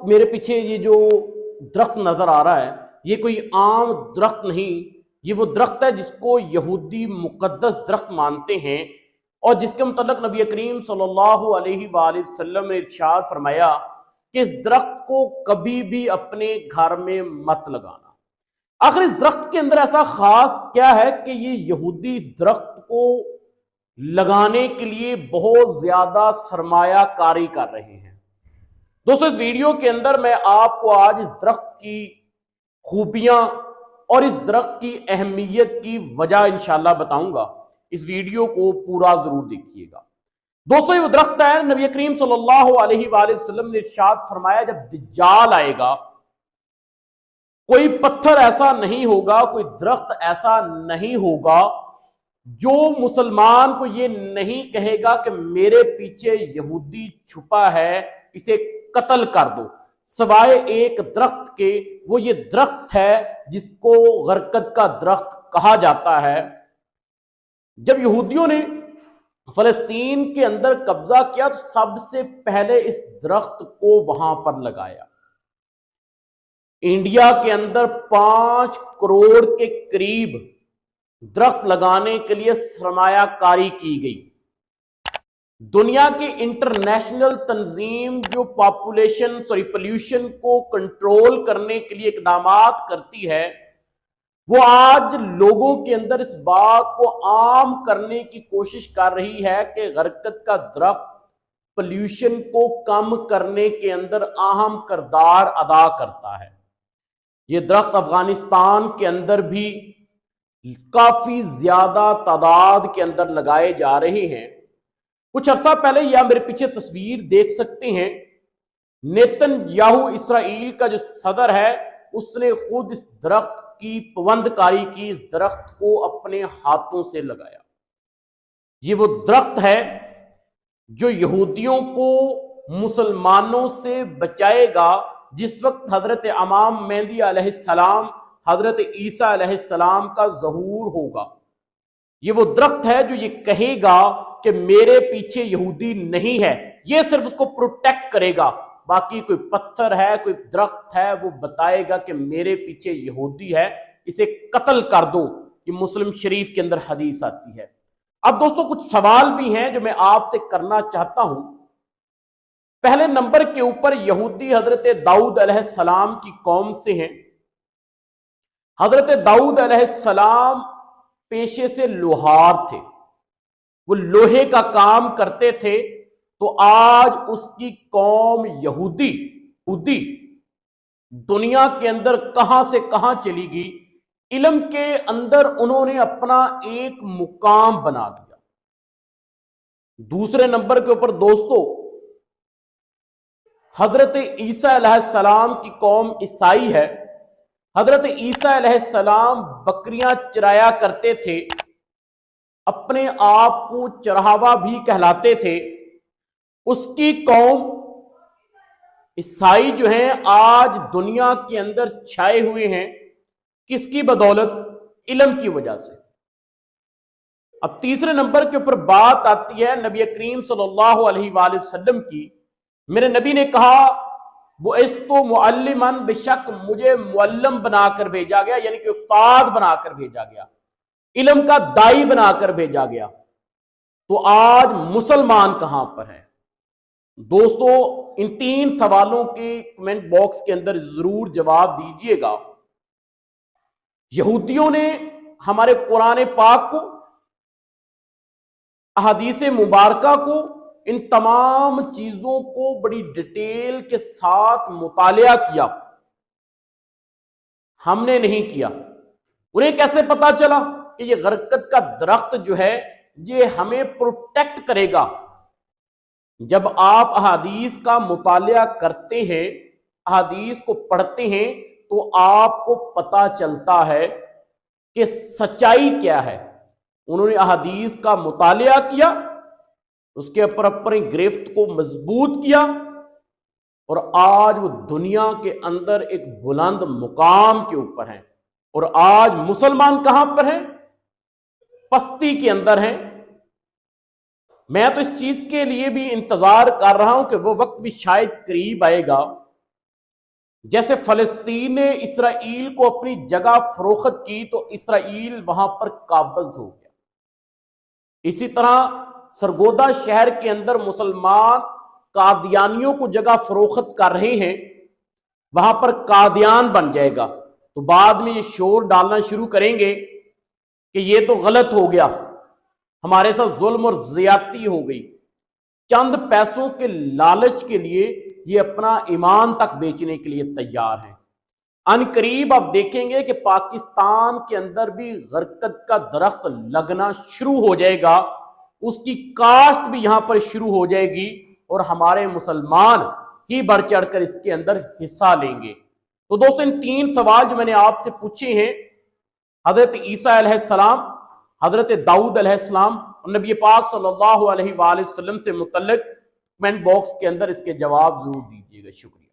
मेरे पीछे ये जो दरख्त नजर आ रहा है, ये कोई आम दरख्त नहीं, ये वो दरख्त है जिसको यहूदी मुकद्दस दरख्त मानते हैं और जिसके मुतल्लिक नबी करीम सल्लल्लाहु अलैहि वसल्लम ने इरशाद फरमाया कि इस दरख्त को कभी भी अपने घर में मत लगाना। आखिर इस दरख्त के अंदर ऐसा खास क्या है कि ये यहूदी इस दरख्त को लगाने के लिए बहुत ज्यादा सरमायाकारी कर रहे हैं। दोस्तों, इस वीडियो के अंदर मैं आपको आज इस दरख्त की खूबियां और इस दरख्त की अहमियत की वजह इंशाल्लाह बताऊंगा। इस वीडियो को पूरा जरूर देखिएगा। दोस्तों, ये वो दरख्त है, नबी करीम सल्लल्लाहु अलैहि वसल्लम ने इरशाद फरमाया, जब दज्जाल आएगा कोई पत्थर ऐसा नहीं होगा, कोई दरख्त ऐसा नहीं होगा जो मुसलमान को ये नहीं कहेगा कि मेरे पीछे यहूदी छुपा है, इसे कत्ल कर दो, सवाए एक दरख्त के। वो ये दरख्त है जिसको गरकद का दरख्त कहा जाता है। जब यहूदियों ने फलस्तीन के अंदर कब्जा किया तो सबसे पहले इस दरख्त को वहां पर लगाया। इंडिया के अंदर 5 करोड़ के करीब दरख्त लगाने के लिए सरमायाकारी की गई। दुनिया की इंटरनेशनल तंजीम जो पोल्यूशन को कंट्रोल करने के लिए इकदाम करती है, वो आज लोगों के अंदर इस बात को आम करने की कोशिश कर रही है कि गरकद का दरख्त पोल्यूशन को कम करने के अंदर अहम किरदार अदा करता है। ये दरख्त अफगानिस्तान के अंदर भी काफी ज्यादा तादाद के अंदर लगाए जा रहे हैं। कुछ अरसा पहले या मेरे पीछे तस्वीर देख सकते हैं, नेतन्याहू इसराइल का जो सदर है उसने खुद इस दरख्त की पाबंदकारी की, इस दरख्त को अपने हाथों से लगाया। ये वो दरख्त है जो यहूदियों को मुसलमानों से बचाएगा। जिस वक्त हजरत इमाम मेहदी अलैहिस्सलाम, हजरत ईसा अलैहिस्सलाम का ज़हूर होगा, ये वो दरख्त है जो ये कहेगा कि मेरे पीछे यहूदी नहीं है, ये सिर्फ उसको प्रोटेक्ट करेगा। बाकी कोई पत्थर है, कोई दरख्त है, वो बताएगा कि मेरे पीछे यहूदी है, इसे कत्ल कर दो। ये मुस्लिम शरीफ के अंदर हदीस आती है। अब दोस्तों, कुछ सवाल भी हैं जो मैं आपसे करना चाहता हूं। पहले नंबर के ऊपर यहूदी हजरत दाऊद अलैहिस्सलाम की कौम से हैं। हजरत दाऊद अलैहिस्सलाम पेशे से लोहार थे, वो लोहे का काम करते थे। तो आज उसकी कौम यहूदी दुनिया के अंदर कहां से कहां चली गई। इल्म के अंदर उन्होंने अपना एक मुकाम बना दिया। दूसरे नंबर के ऊपर दोस्तों, हजरत ईसा अलैहिस्सलाम की कौम ईसाई है। हजरत ईसा अलैहिस्सलाम बकरियां चराया करते थे, अपने आप को चरहावा भी कहलाते थे। उसकी कौम ईसाई जो हैं आज दुनिया के अंदर छाए हुए हैं, किसकी बदौलत? इल्म की वजह से। अब तीसरे नंबर के ऊपर बात आती है नबी करीम सल्लल्लाहु अलैहि वसल्लम की। मेरे नबी ने कहा, वो इस तो मुअल्लिमन, बेशक मुझे मुअल्लिम बनाकर भेजा गया, यानी कि उस्ताद बनाकर भेजा गया, इल्म का दाई बनाकर भेजा गया। तो आज मुसलमान कहां पर है? दोस्तों, इन 3 सवालों के कमेंट बॉक्स के अंदर जरूर जवाब दीजिएगा। यहूदियों ने हमारे कुरान पाक को, अहादीस मुबारका को, इन तमाम चीजों को बड़ी डिटेल के साथ मुतालिया किया, हमने नहीं किया। उन्हें कैसे पता चला कि ये गरकद का दरख्त जो है ये हमें प्रोटेक्ट करेगा? जब आप अहादीस का मुतालिया करते हैं, अहादीस को पढ़ते हैं, तो आपको पता चलता है कि सच्चाई क्या है। उन्होंने अहादीस का मुतालिया किया, उसके ऊपर अपनी गिरफ्त को मजबूत किया और आज वो दुनिया के अंदर एक बुलंद मुकाम के ऊपर हैं। और आज मुसलमान कहां पर हैं? पस्ती के अंदर हैं। मैं तो इस चीज के लिए भी इंतजार कर रहा हूं कि वो वक्त भी शायद करीब आएगा जैसे फलस्तीन ने इसराइल को अपनी जगह फरोख्त की तो इसराइल वहां पर काबिज हो गया। इसी तरह सरगोदा शहर के अंदर मुसलमान कादियानियों को जगह फरोख्त कर रहे हैं, वहां पर कादियान बन जाएगा। तो बाद में ये शोर डालना शुरू करेंगे कि ये तो गलत हो गया, हमारे साथ जुल्म और ज्यादती हो गई। चंद पैसों के लालच के लिए ये अपना ईमान तक बेचने के लिए तैयार हैं। अनकरीब आप देखेंगे कि पाकिस्तान के अंदर भी गरकत का दरख्त लगना शुरू हो जाएगा, उसकी काश्त भी यहां पर शुरू हो जाएगी और हमारे मुसलमान ही बढ़ चढ़कर इसके अंदर हिस्सा लेंगे। तो दोस्तों, इन 3 सवाल जो मैंने आपसे पूछे हैं, हजरत ईसा अलैहिस्सलाम, हजरत दाऊद अलैहिस्सलाम और नबी पाक सल्लल्लाहु अलैहि वसल्लम से मुतल्लिक कमेंट बॉक्स के अंदर इसके जवाब जरूर दीजिएगा। शुक्रिया।